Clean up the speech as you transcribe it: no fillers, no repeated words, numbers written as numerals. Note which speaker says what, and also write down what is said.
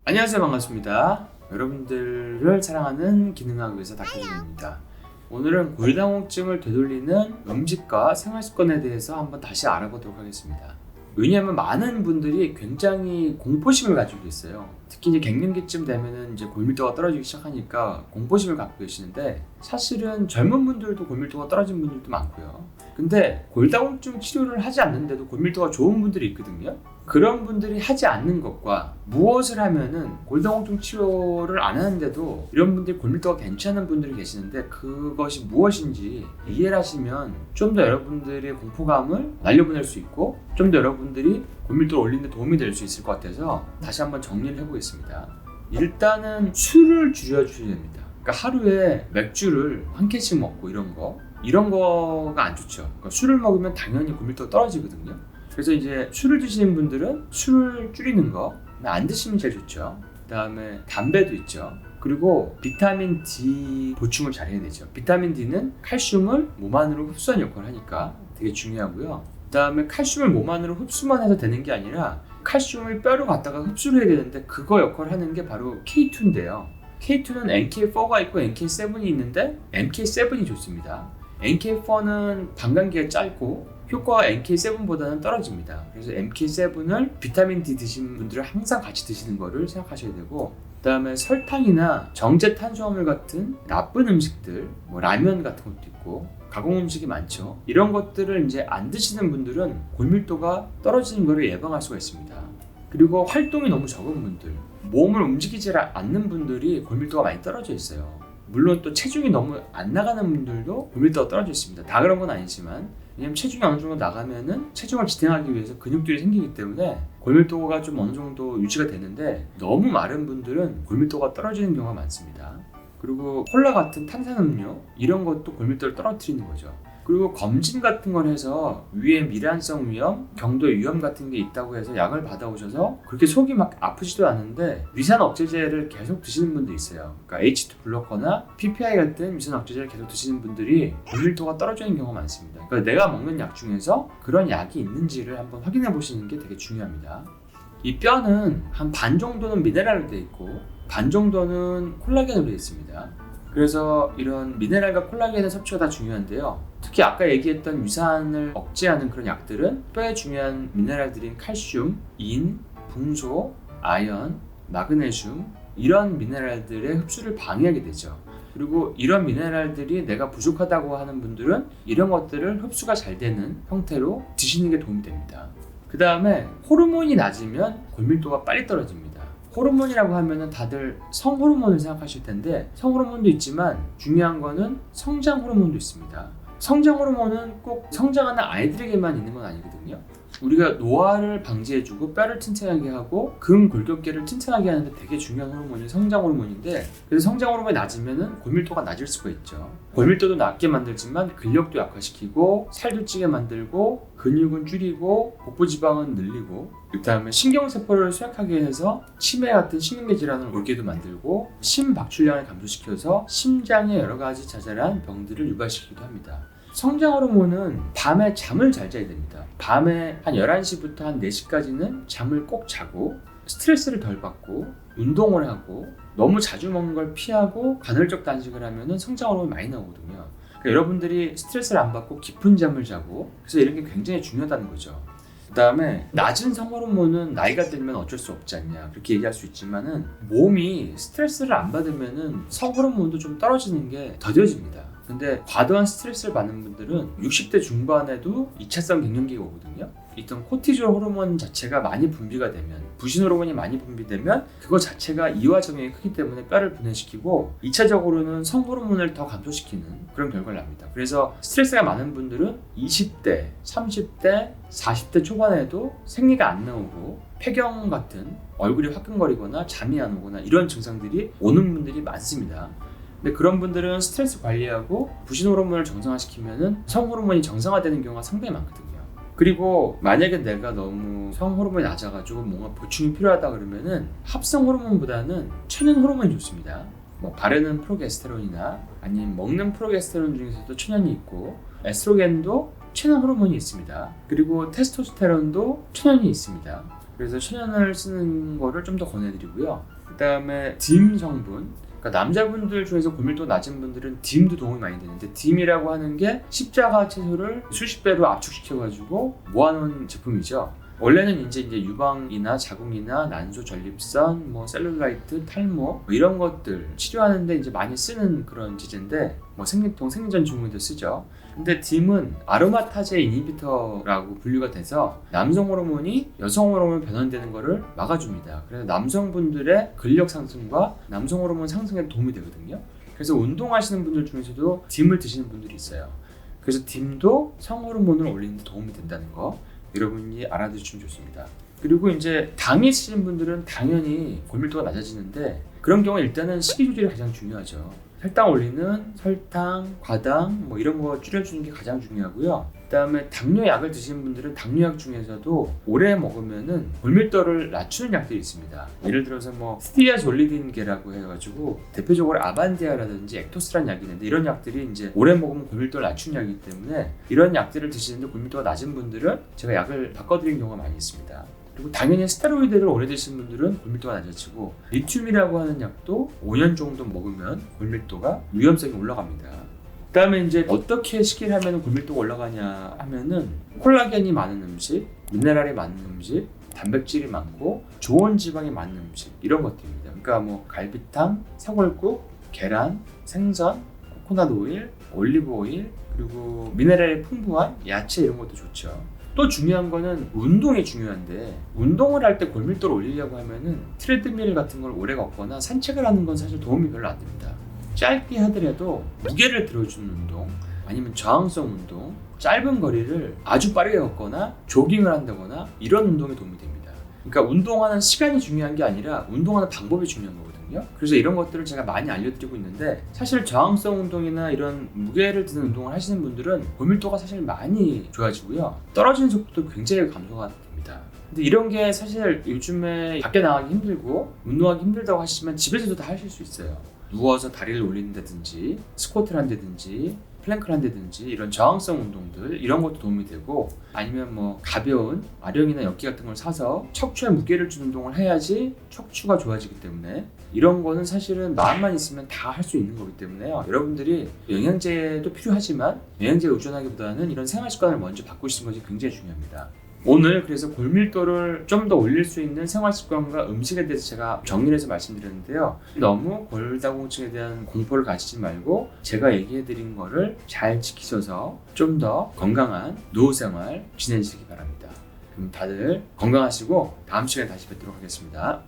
Speaker 1: 안녕하세요, 반갑습니다. 여러분들을 사랑하는 기능학 의사 닥터준입니다. 오늘은 골다공증을 되돌리는 음식과 생활습관에 대해서 한번 다시 알아보도록 하겠습니다. 왜냐하면 많은 분들이 굉장히 공포심을 가지고 있어요. 특히 이제 갱년기쯤 되면은 이제 골밀도가 떨어지기 시작하니까 공포심을 갖고 계시는데, 사실은 젊은 분들도 골밀도가 떨어진 분들도 많고요. 근데 골다공증 치료를 하지 않는데도 골밀도가 좋은 분들이 있거든요. 그런 분들이 하지 않는 것과 무엇을 하면은 골다공증 치료를 안 하는데도 이런 분들이 골밀도가 괜찮은 분들이 계시는데, 그것이 무엇인지 이해를 하시면 좀 더 여러분들의 공포감을 날려보낼 수 있고 좀 더 여러분들이 골밀도를 올리는 데 도움이 될 수 있을 것 같아서 다시 한번 정리를 해보겠습니다. 일단은 술을 줄여주셔야 됩니다. 그러니까 하루에 맥주를 한 캔씩 먹고 이런 거가 안 좋죠. 그러니까 술을 먹으면 당연히 골밀도가 떨어지거든요. 그래서 이제 술을 드시는 분들은 술을 줄이는 거, 안 드시면 제일 좋죠. 그 다음에 담배도 있죠. 그리고 비타민 D 보충을 잘 해야 되죠. 비타민 D는 칼슘을 몸 안으로 흡수하는 역할을 하니까 되게 중요하고요. 그 다음에 칼슘을 몸 안으로 흡수만 해서 되는 게 아니라 칼슘을 뼈로 갖다가 흡수를 해야 되는데, 그거 역할을 하는 게 바로 K2인데요. K2는 NK4가 있고 NK7이 있는데 NK7이 좋습니다. NK4는 반감기가 짧고 효과가 NK7보다는 떨어집니다. 그래서 NK7을 비타민 D 드시는 분들은 항상 같이 드시는 거를 생각하셔야 되고, 그 다음에 설탕이나 정제 탄수화물 같은 나쁜 음식들, 라면 같은 것도 있고 가공 음식이 많죠. 이런 것들을 이제 안 드시는 분들은 골밀도가 떨어지는 것을 예방할 수가 있습니다. 그리고 활동이 너무 적은 분들, 몸을 움직이지 않는 분들이 골밀도가 많이 떨어져 있어요. 물론 또 체중이 너무 안 나가는 분들도 골밀도가 떨어져 있습니다. 다 그런 건 아니지만, 왜냐면 체중이 어느 정도 나가면은 체중을 지탱하기 위해서 근육들이 생기기 때문에 골밀도가 좀 어느 정도 유지가 되는데, 너무 마른 분들은 골밀도가 떨어지는 경우가 많습니다. 그리고 콜라 같은 탄산음료 이런 것도 골밀도를 떨어뜨리는 거죠. 그리고 검진 같은 걸 해서 위에 미란성 위염, 경도의 위염 같은 게 있다고 해서 약을 받아오셔서 그렇게 속이 막 아프지도 않은데 위산 억제제를 계속 드시는 분도 있어요. 그러니까 H2 블로커나 PPI 같은 위산 억제제를 계속 드시는 분들이 골밀도가 떨어지는 경우가 많습니다. 그러니까 내가 먹는 약 중에서 그런 약이 있는지를 한번 확인해 보시는 게 되게 중요합니다. 이 뼈는 한 반 정도는 미네랄로 되어 있고 반 정도는 콜라겐으로 되어 있습니다. 그래서 이런 미네랄과 콜라겐의 섭취가 다 중요한데요. 특히 아까 얘기했던 위산을 억제하는 그런 약들은 뼈에 중요한 미네랄들인 칼슘, 인, 붕소, 아연, 마그네슘, 이런 미네랄들의 흡수를 방해하게 되죠. 그리고 이런 미네랄들이 내가 부족하다고 하는 분들은 이런 것들을 흡수가 잘 되는 형태로 드시는 게 도움이 됩니다. 그 다음에 호르몬이 낮으면 골밀도가 빨리 떨어집니다. 호르몬이라고 하면은 다들 성호르몬을 생각하실 텐데, 성호르몬도 있지만 중요한 거는 성장 호르몬도 있습니다. 성장 호르몬은 꼭 성장하는 아이들에게만 있는 건 아니거든요. 우리가 노화를 방지해주고 뼈를 튼튼하게 하고 근골격계를 튼튼하게 하는데 되게 중요한 호르몬이 성장 호르몬인데, 그래서 성장 호르몬이 낮으면 골밀도가 낮을 수가 있죠. 골밀도도 낮게 만들지만 근력도 약화시키고 살도 찌게 만들고 근육은 줄이고 복부지방은 늘리고, 그 다음에 신경세포를 쇠약하게 해서 치매 같은 신경계 질환을 올게도 만들고 심박출량을 감소시켜서 심장의 여러 가지 자잘한 병들을 유발시키기도 합니다. 성장 호르몬은 밤에 잠을 잘 자야 됩니다. 밤에 한 11시부터 한 4시까지는 잠을 꼭 자고 스트레스를 덜 받고 운동을 하고 너무 자주 먹는 걸 피하고 간헐적 단식을 하면 성장 호르몬이 많이 나오거든요. 그러니까 여러분들이 스트레스를 안 받고 깊은 잠을 자고, 그래서 이런 게 굉장히 중요하다는 거죠. 그 다음에 낮은 성호르몬은 나이가 들면 어쩔 수 없지 않냐 그렇게 얘기할 수 있지만은, 몸이 스트레스를 안 받으면은 성호르몬도 좀 떨어지는 게 더뎌집니다. 근데 과도한 스트레스를 받는 분들은 60대 중반에도 2차성 갱년기가 오거든요. 있던 코티졸 호르몬 자체가 많이 분비가 되면, 부신 호르몬이 많이 분비되면 그거 자체가 이화작용이 크기 때문에 뼈를 분해시키고 2차적으로는 성호르몬을 더 감소시키는 그런 결과를 납니다. 그래서 스트레스가 많은 분들은 20대, 30대, 40대 초반에도 생리가 안 나오고 폐경 같은 얼굴이 화끈거리거나 잠이 안 오거나 이런 증상들이 오는 분들이 많습니다. 근데 그런 분들은 스트레스 관리하고 부신 호르몬을 정상화시키면은 성호르몬이 정상화되는 경우가 상당히 많거든요. 그리고 만약에 내가 너무 성호르몬이 낮아가지고 뭔가 보충이 필요하다 그러면은 합성 호르몬보다는 천연 호르몬이 좋습니다. 바르는 프로게스테론이나 아니면 먹는 프로게스테론 중에서도 천연이 있고, 에스트로겐도 천연 호르몬이 있습니다. 그리고 테스토스테론도 천연이 있습니다. 그래서 천연을 쓰는 거를 좀 더 권해드리고요. 그 다음에 딤 성분, 그러니까 남자분들 중에서 골밀도 낮은 분들은 딤도 도움이 많이 되는데, 딤이라고 하는 게 십자가 채소를 수십 배로 압축시켜가지고 모아놓은 제품이죠. 원래는 이제 유방이나 자궁이나 난소, 전립선, 셀룰라이트, 탈모 이런 것들 치료하는데 이제 많이 쓰는 그런 제제인데, 생리통, 생리전 증후에도 쓰죠. 근데 딤은 아로마타제 이니비터라고 분류가 돼서 남성 호르몬이 여성 호르몬 변환되는 것을 막아줍니다. 그래서 남성분들의 근력 상승과 남성 호르몬 상승에 도움이 되거든요. 그래서 운동하시는 분들 중에서도 딤을 드시는 분들이 있어요. 그래서 딤도 성호르몬을 올리는 데 도움이 된다는 거 여러분이 알아두시면 좋습니다. 그리고 이제 당이 있으신 분들은 당연히 골밀도가 낮아지는데, 그런 경우에 일단은 식이 조절이 가장 중요하죠. 혈당 올리는 설탕, 과당 이런 거 줄여주는 게 가장 중요하고요. 그 다음에 당뇨약을 드시는 분들은 당뇨약 중에서도 오래 먹으면은 골밀도를 낮추는 약들이 있습니다. 예를 들어서 스티아졸리딘계라고 해가지고 대표적으로 아반디아라든지 액토스라는 약이 있는데, 이런 약들이 이제 오래 먹으면 골밀도를 낮추는 약이기 때문에 이런 약들을 드시는데 골밀도가 낮은 분들은 제가 약을 바꿔드리는 경우가 많이 있습니다. 그리고 당연히 스테로이드를 오래 드시는 분들은 골밀도가 낮아지고, 리튬이라고 하는 약도 5년 정도 먹으면 골밀도가 위험성이 올라갑니다. 그 다음에 이제 어떻게 식이를 하면 골밀도가 올라가냐 하면은, 콜라겐이 많은 음식, 미네랄이 많은 음식, 단백질이 많고 좋은 지방이 많은 음식, 이런 것들입니다. 그러니까 갈비탕, 사골국, 계란, 생선, 코코넛 오일, 올리브 오일, 그리고 미네랄이 풍부한 야채, 이런 것도 좋죠. 또 중요한 거는 운동이 중요한데, 운동을 할 때 골밀도를 올리려고 하면은 트레드밀 같은 걸 오래 걷거나 산책을 하는 건 사실 도움이 별로 안 됩니다. 짧게 하더라도 무게를 들어주는 운동, 아니면 저항성 운동, 짧은 거리를 아주 빠르게 걷거나 조깅을 한다거나 이런 운동이 도움이 됩니다. 그러니까 운동하는 시간이 중요한 게 아니라 운동하는 방법이 중요한 거거든요. 그래서 이런 것들을 제가 많이 알려드리고 있는데, 사실 저항성 운동이나 이런 무게를 드는 운동을 하시는 분들은 골밀도가 사실 많이 좋아지고요, 떨어지는 속도도 굉장히 감소가 됩니다. 근데 이런 게 사실 요즘에 밖에 나가기 힘들고 운동하기 힘들다고 하시지만 집에서도 다 하실 수 있어요. 누워서 다리를 올린다든지, 스쿼트를 한다든지, 플랭크를 한다든지, 이런 저항성 운동들, 이런 것도 도움이 되고, 아니면 가벼운 아령이나 엽기 같은 걸 사서 척추에 무게를 주는 운동을 해야지 척추가 좋아지기 때문에, 이런 거는 사실은 마음만 있으면 다 할 수 있는 거기 때문에요. 여러분들이 영양제도 필요하지만 영양제에 의존하기보다는 이런 생활 습관을 먼저 바꾸시는 것이 굉장히 중요합니다. 오늘 그래서 골밀도를 좀 더 올릴 수 있는 생활 습관과 음식에 대해서 제가 정리를 해서 말씀드렸는데요. 너무 골다공증에 대한 공포를 가지지 말고 제가 얘기해 드린 거를 잘 지키셔서 좀 더 건강한 노후 생활 지내시기 바랍니다. 그럼 다들 건강하시고 다음 시간에 다시 뵙도록 하겠습니다.